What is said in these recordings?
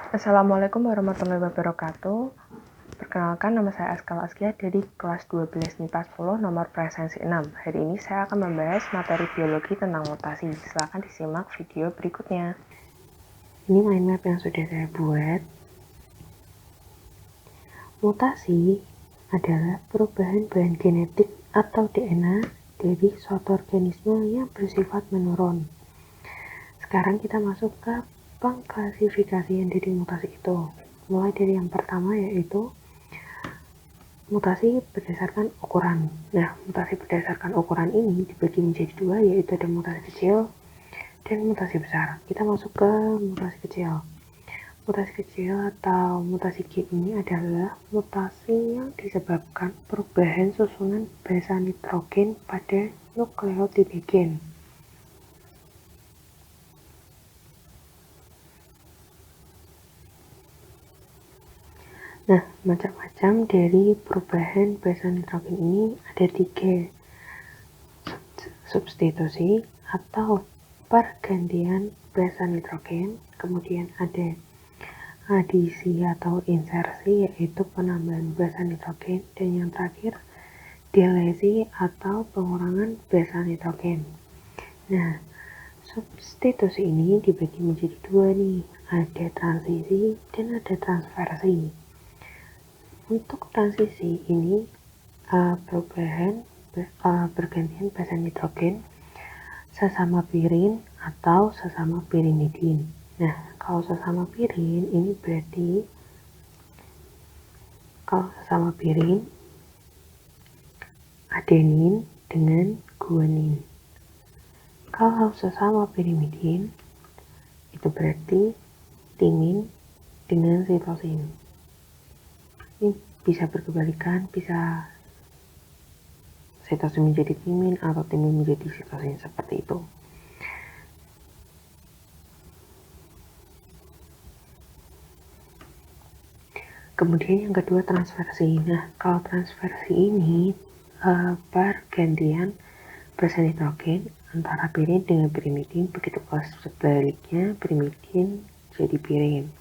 Assalamualaikum warahmatullahi wabarakatuh. Perkenalkan, nama saya Askal Askia dari kelas 12 MIPA 10 nomor presensi 6. Hari ini saya akan membahas materi biologi tentang mutasi. Silakan disimak video berikutnya. Ini mind map yang sudah saya buat. Mutasi adalah perubahan bahan genetik atau DNA dari suatu organisme yang bersifat menurun. Sekarang kita masuk ke pengklasifikasian dari mutasi itu. Mulai dari yang pertama, yaitu mutasi berdasarkan ukuran. Nah, mutasi berdasarkan ukuran ini dibagi menjadi dua, yaitu ada mutasi kecil dan mutasi besar. Kita masuk ke mutasi kecil. Mutasi kecil atau mutasi G ini adalah mutasi yang disebabkan perubahan susunan basa nitrogen pada nukleotida gen. Nah, macam-macam dari perubahan basa nitrogen ini ada 3. Substitusi atau pergantian basa nitrogen, kemudian ada adisi atau insersi, yaitu penambahan basa nitrogen, dan yang terakhir delesi atau pengurangan basa nitrogen. Nah, substitusi ini dibagi menjadi dua nih, ada transisi dan ada transversi. Untuk transisi ini perubahan pergantian basa nitrogen sesama pirin atau sesama pirimidin. Nah, kalau sesama pirin ini berarti kalau sesama pirin adenin dengan guanin. Kalau sesama pirimidin itu berarti timin dengan sitosin. Ini bisa berkebalikan, bisa sitosin menjadi timin atau timin menjadi sitosin, seperti itu. Kemudian yang kedua transversi. Nah, kalau transversi ini pergantian basa nitrogen antara pirin dengan pirimidin, begitu pula sebaliknya pirimidin jadi pirin.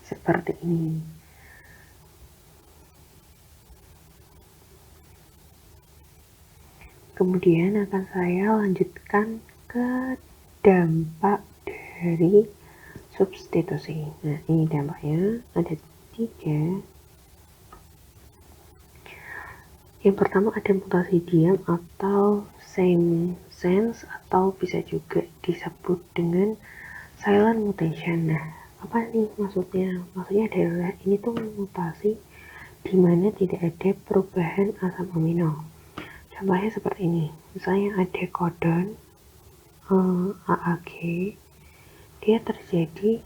Seperti ini. Kemudian akan saya lanjutkan ke dampak dari substitusi. Nah, ini dampaknya ada 3. Yang pertama ada mutasi diam atau same sense, atau bisa juga disebut dengan silent mutation. Nah, apa nih maksudnya? Maksudnya adalah ini tuh mutasi di mana tidak ada perubahan asam amino. Contohnya seperti ini. Misalnya ada kodon AAG, dia terjadi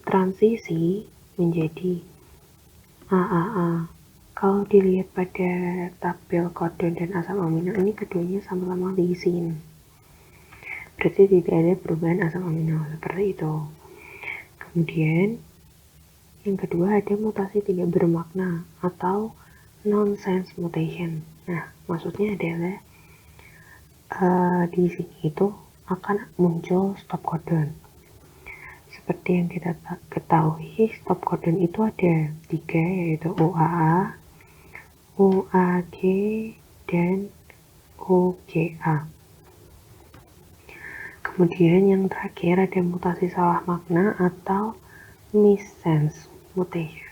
transisi menjadi AAA. Kalau dilihat pada tabel kodon dan asam amino, ini keduanya sama-sama lisin. Berarti tidak ada perubahan asam amino, seperti itu. Kemudian yang kedua ada mutasi tidak bermakna atau nonsense mutation. Nah, maksudnya adalah di sini itu akan muncul stop codon. Seperti yang kita ketahui, stop codon itu ada 3, yaitu OAA, OAG, dan OGA. Kemudian yang terakhir ada mutasi salah makna atau missense mutation.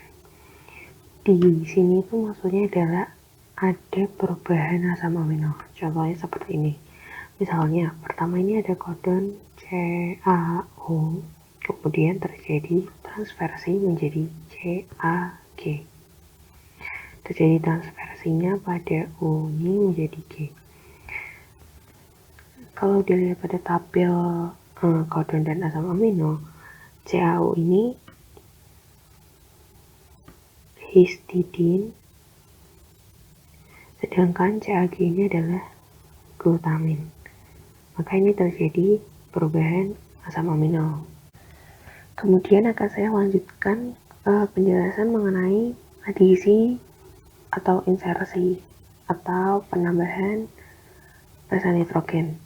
Di sini itu maksudnya adalah ada perubahan asam amino. Contohnya seperti ini. Misalnya, pertama ini ada kodon CAO, kemudian terjadi transversi menjadi CAG. Terjadi transversinya pada O ini menjadi G. Kalau dilihat pada tabel kodon dan asam amino, CAO ini histidine sedangkan CAG ini adalah glutamin. Maka ini terjadi perubahan asam amino. Kemudian akan saya lanjutkan penjelasan mengenai adisi atau insersi atau penambahan rasa nitrogen.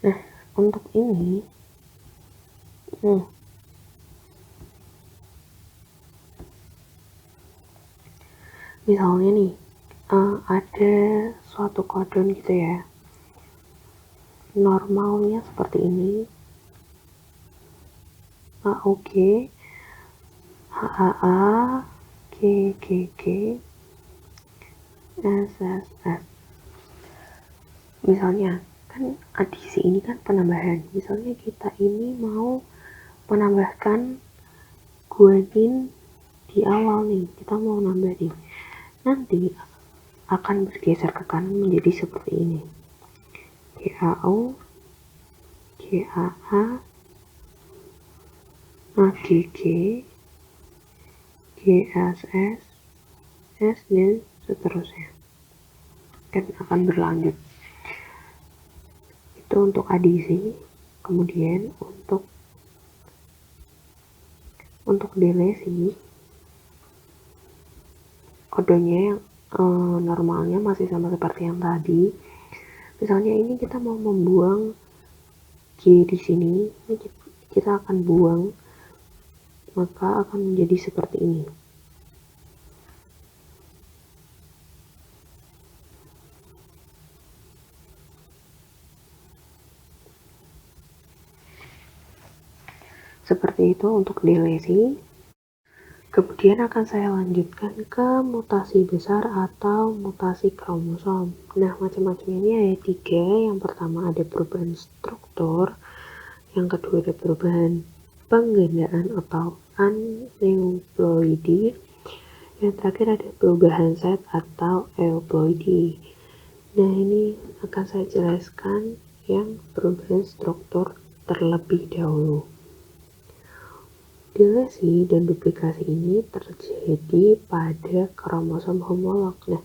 Nah, untuk ini misalnya nih ada suatu kodon gitu ya, normalnya seperti ini, AOG, HAA, GGG, SSS. Misalnya kan adisi ini kan penambahan, misalnya kita ini mau menambahkan guanin di awal nih, kita mau nambah nih, nanti akan bergeser ke kanan menjadi seperti ini, GAO, GAA, AGG, GSS, S, dan seterusnya, kan akan berlanjut. Itu untuk adisi. Kemudian untuk delesi, kodenya yang normalnya masih sama seperti yang tadi. Misalnya ini kita mau membuang G di sini, ini kita akan buang, maka akan menjadi seperti ini. Seperti itu untuk delesi. Kemudian akan saya lanjutkan ke mutasi besar atau mutasi kromosom. Nah, macam-macamnya ini ada 3. Yang pertama ada perubahan struktur, yang kedua ada perubahan penggandaan atau aneuploidi, yang terakhir ada perubahan set atau euploidi. Nah, ini akan saya jelaskan yang perubahan struktur terlebih dahulu. Delesi dan duplikasi ini terjadi pada kromosom homolog. Nah,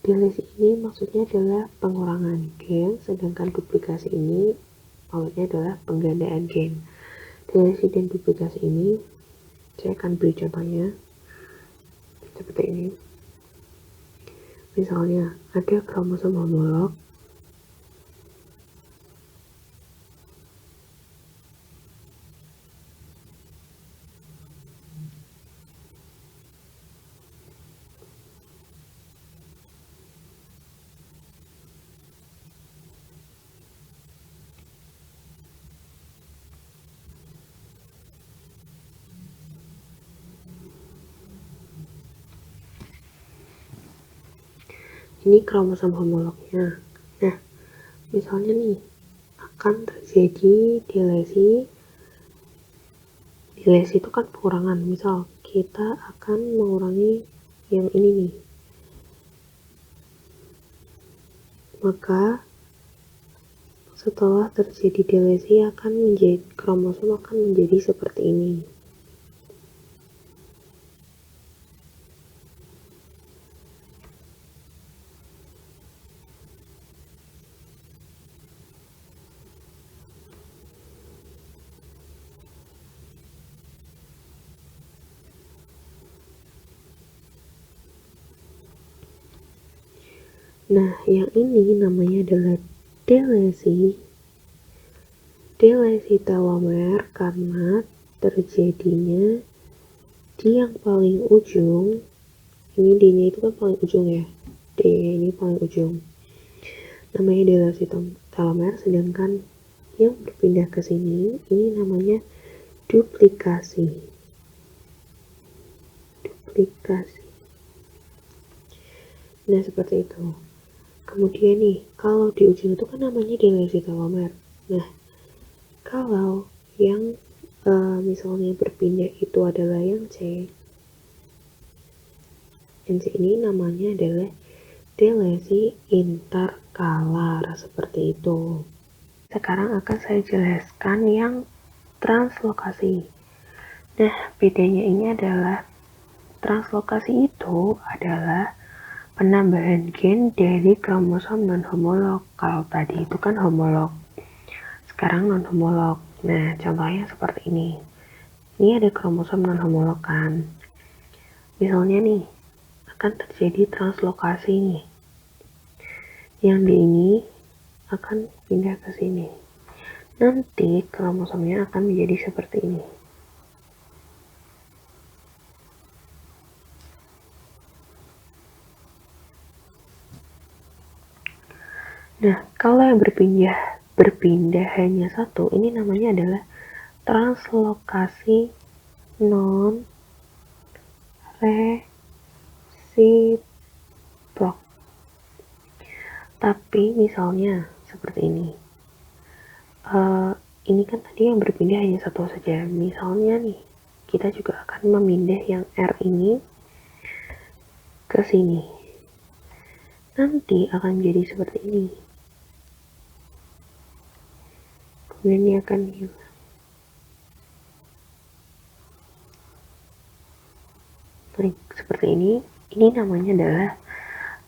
delesi ini maksudnya adalah pengurangan gen, sedangkan duplikasi ini maksudnya adalah penggandaan gen. Delesi dan duplikasi ini saya akan beri contohnya seperti ini. Misalnya ada kromosom homolog, ini kromosom homolognya. Nah, misalnya nih akan terjadi delesi. Delesi itu kan pengurangan. Misal kita akan mengurangi yang ini nih, maka setelah terjadi delesi kromosom akan menjadi seperti ini. Nah, yang ini namanya adalah delesi telomer karena terjadinya di yang paling ujung. Ini D-nya itu kan paling ujung ya, D ini paling ujung, namanya delesi telomer, sedangkan yang berpindah ke sini ini namanya duplikasi. Nah, seperti itu. Kemudian nih, kalau di ujung itu kan namanya delesi telomer. Nah, kalau yang misalnya berpindah itu adalah yang C, ini namanya adalah delesi interkalar, seperti itu. Sekarang akan saya jelaskan yang translokasi. Nah, bedanya ini adalah translokasi itu adalah penambahan gen dari kromosom non-homolog. Kalau tadi itu kan homolog, sekarang non-homolog. Nah, contohnya seperti ini. Ini ada kromosom non-homolog kan. Misalnya nih, akan terjadi translokasi nih. Yang D ini akan pindah ke sini. Nanti kromosomnya akan menjadi seperti ini. Nah, kalau yang berpindah hanya satu, ini namanya adalah translokasi non resiprok. Tapi misalnya seperti ini. Ini kan tadi yang berpindah hanya satu saja. Misalnya nih, kita juga akan memindah yang R ini ke sini. Nanti akan jadi seperti ini. Kemudian ini akan hilang. Seperti ini. Ini namanya adalah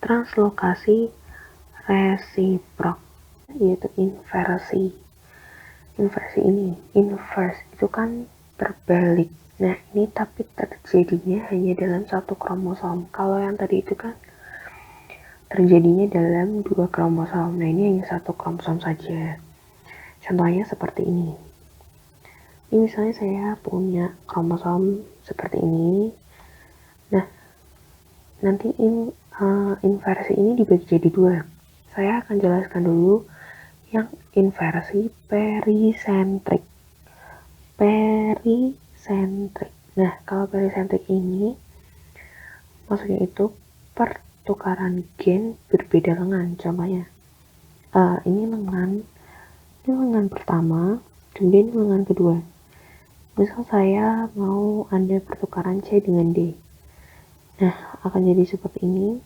translokasi resiprok, yaitu inversi. Inversi ini, inverse itu kan terbalik. Nah, ini tapi terjadinya hanya dalam satu kromosom. Kalau yang tadi itu kan terjadinya dalam 2 kromosom. Nah, ini hanya satu kromosom saja. Contohnya seperti ini. Ini misalnya saya punya kromosom seperti ini. Nah, nanti inversi ini dibagi jadi 2. Saya akan jelaskan dulu yang inversi perisentrik. Nah, kalau perisentrik ini maksudnya itu pertukaran gen berbeda lengan. Contohnya, ini lengan pertama, kemudian lengan kedua. Misal saya mau ada pertukaran C dengan D. Nah, akan jadi seperti ini.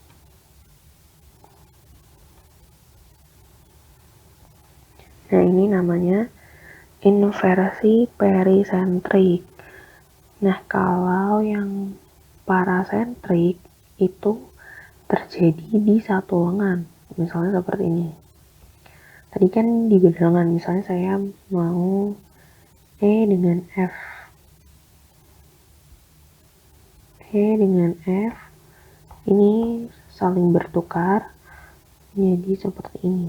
Nah, ini namanya inversi perisentrik. Nah, kalau yang parasentrik itu terjadi di satu lengan. Misalnya seperti ini. Tadi kan di beda lengan. Misalnya saya mau E dengan F. E dengan F. Ini saling bertukar. Jadi seperti ini.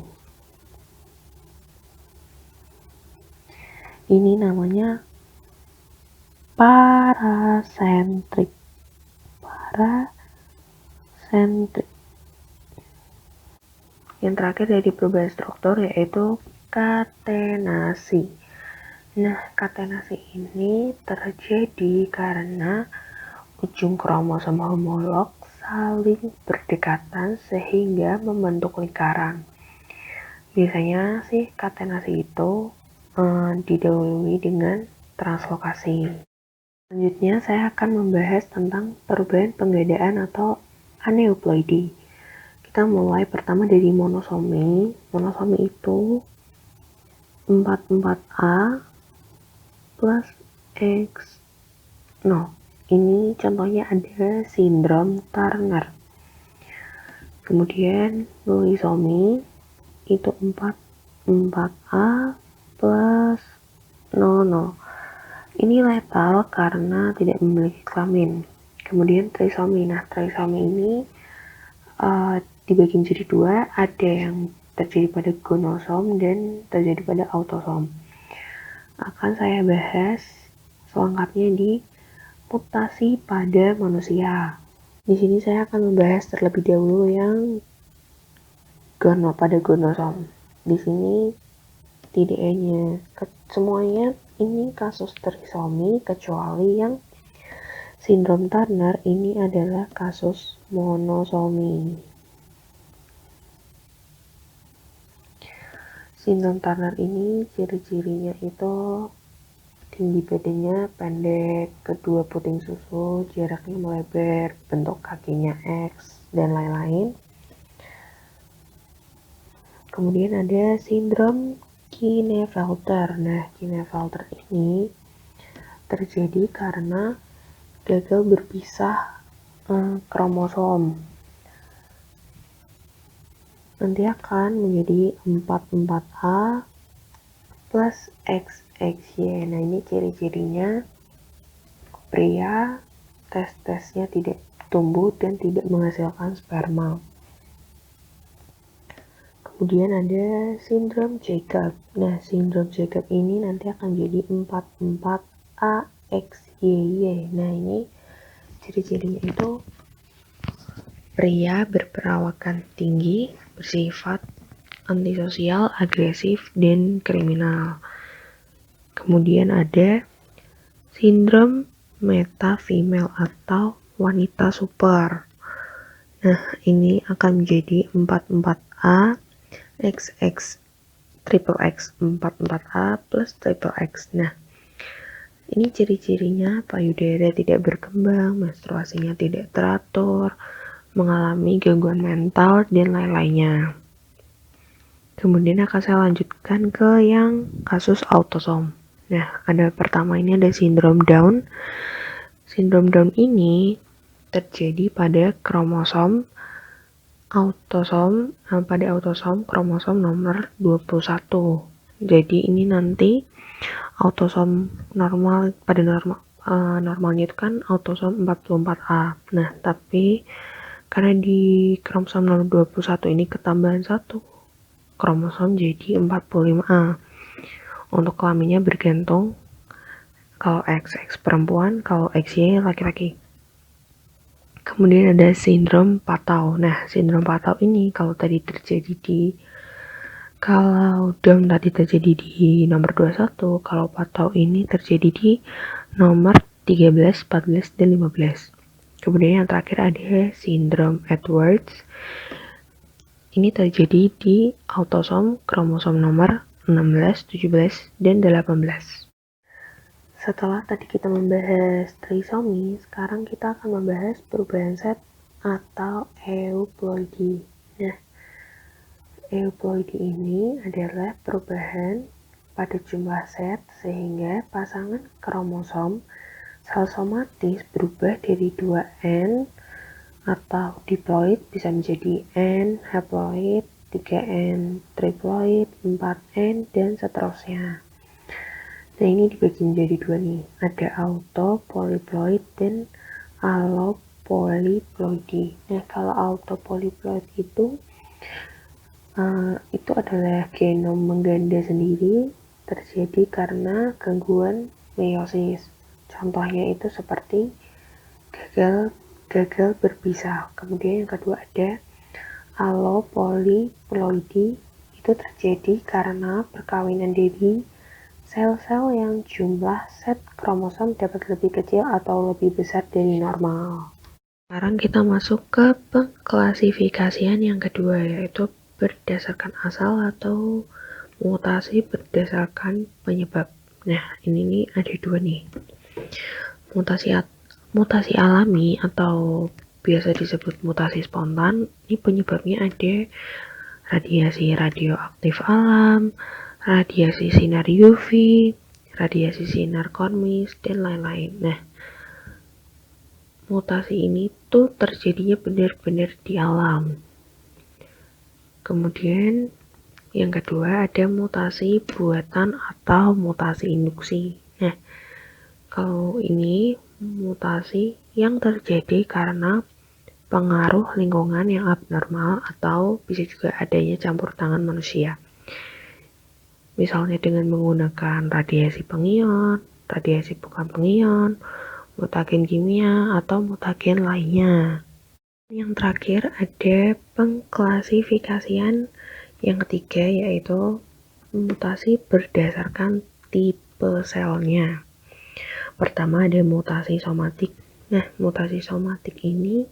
Ini namanya parasentrik. Yang terakhir dari perubahan struktur yaitu katenasi. Nah, katenasi ini terjadi karena ujung kromosom homolog saling berdekatan sehingga membentuk lingkaran. Biasanya sih katenasi itu didahului dengan translokasi. Selanjutnya saya akan membahas tentang perubahan penggadaan atau aneuploidi. Kita mulai pertama dari monosomi. Monosomi itu 44A plus X. Ini contohnya ada sindrom Turner. Kemudian nulisomi itu 4A plus 00. Ini letal karena tidak memiliki kelamin. Kemudian trisomi. Nah, trisomi ini dibagi menjadi 2, ada yang terjadi pada gonosom dan terjadi pada autosom. Akan saya bahas selengkapnya di mutasi pada manusia. Di sini saya akan membahas terlebih dahulu yang pada gonosom. Di sini tidak hanya semuanya ini kasus trisomi kecuali yang sindrom Turner ini adalah kasus monosomi. Sindrom Turner ini ciri-cirinya itu tinggi badannya pendek, kedua puting susu, jaraknya melebar, bentuk kakinya X, dan lain-lain. Kemudian ada sindrom Klinefelter. Nah, Klinefelter ini terjadi karena gagal berpisah kromosom. nanti akan menjadi 44A plus XXY. Nah, ini ciri-cirinya pria testisnya tidak tumbuh dan tidak menghasilkan sperma. Kemudian ada sindrom Jacob. Nah, sindrom Jacob ini nanti akan jadi 44AXYY. Nah, ini ciri-cirinya itu pria berperawakan tinggi, bersifat antisosial, agresif, dan kriminal. Kemudian ada sindrom meta female atau wanita super. Nah, ini akan menjadi 44A XX triple X 44A plus triple X. Nah, ini ciri-cirinya payudara tidak berkembang, menstruasinya tidak teratur, mengalami gangguan mental, dan lain-lainnya. Kemudian akan saya lanjutkan ke yang kasus autosom. Nah, ada pertama ini ada sindrom Down. Sindrom Down ini terjadi pada kromosom kromosom nomor 21. Jadi ini nanti autosom normal pada normalnya itu kan autosom 44A. Nah, tapi karena di kromosom nomor 21 ini ketambahan satu kromosom jadi 45A. Untuk kelaminnya bergantung, kalau XX perempuan, kalau XY laki-laki. Kemudian ada sindrom Patau. Nah, sindrom Patau ini kalau Down tadi terjadi di nomor 21, kalau Patau ini terjadi di nomor 13, 14, dan 15. Kemudian yang terakhir ada sindrom Edwards. Ini terjadi di autosom kromosom nomor 16, 17, dan 18. Setelah tadi kita membahas trisomi, sekarang kita akan membahas perubahan set atau euploidi. Nah, euploidi ini adalah perubahan pada jumlah set sehingga pasangan kromosom sel somatis berubah dari 2N atau diploid bisa menjadi N haploid, 3N triploid, 4N, dan seterusnya. Nah, ini dibagi menjadi dua nih, ada autopolyploid dan allopolyploidy. Nah, kalau autopolyploid itu adalah genom mengganda sendiri terjadi karena gangguan meiosis. Contohnya itu seperti gagal berpisah. Kemudian yang kedua ada allopolyploidy, itu terjadi karena perkawinan dari sel-sel yang jumlah set kromosom dapat lebih kecil atau lebih besar dari normal. Sekarang kita masuk ke pengklasifikasian yang kedua, yaitu berdasarkan asal atau mutasi berdasarkan penyebab. Nah, ini nih ada dua nih. Mutasi alami atau biasa disebut mutasi spontan, ini penyebabnya ada radiasi radioaktif alam, radiasi sinar UV, radiasi sinar kosmis, dan lain-lain. Nah, mutasi ini tuh terjadinya benar-benar di alam. Kemudian yang kedua ada mutasi buatan atau mutasi induksi. Nah, kalau ini mutasi yang terjadi karena pengaruh lingkungan yang abnormal atau bisa juga adanya campur tangan manusia. Misalnya dengan menggunakan radiasi pengion, radiasi bukan pengion, mutagen kimia, atau mutagen lainnya. Yang terakhir ada pengklasifikasian yang ketiga, yaitu mutasi berdasarkan tipe selnya. Pertama ada mutasi somatik. Nah, mutasi somatik ini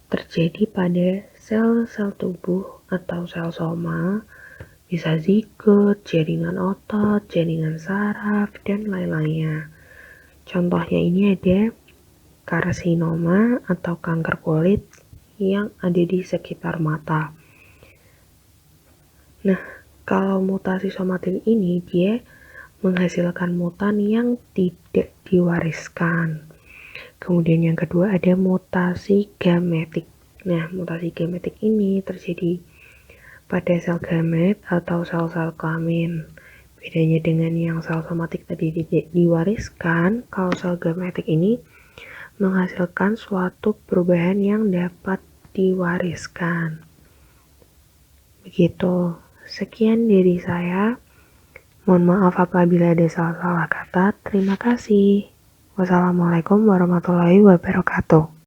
terjadi pada sel-sel tubuh atau sel soma, bisa zigot, jaringan otot, jaringan saraf, dan lain-lainnya. Contohnya ini ada karsinoma atau kanker kulit yang ada di sekitar mata. Nah, kalau mutasi somatik ini dia menghasilkan mutan yang tidak diwariskan. Kemudian yang kedua ada mutasi gametik. Nah, mutasi gametik ini terjadi pada sel gamet atau sel-sel kelamin. Bedanya dengan yang sel somatik tadi diwariskan, kalau sel gametik ini menghasilkan suatu perubahan yang dapat diwariskan. Begitu. Sekian dari saya. Mohon maaf apabila ada salah-salah kata. Terima kasih. Wassalamualaikum warahmatullahi wabarakatuh.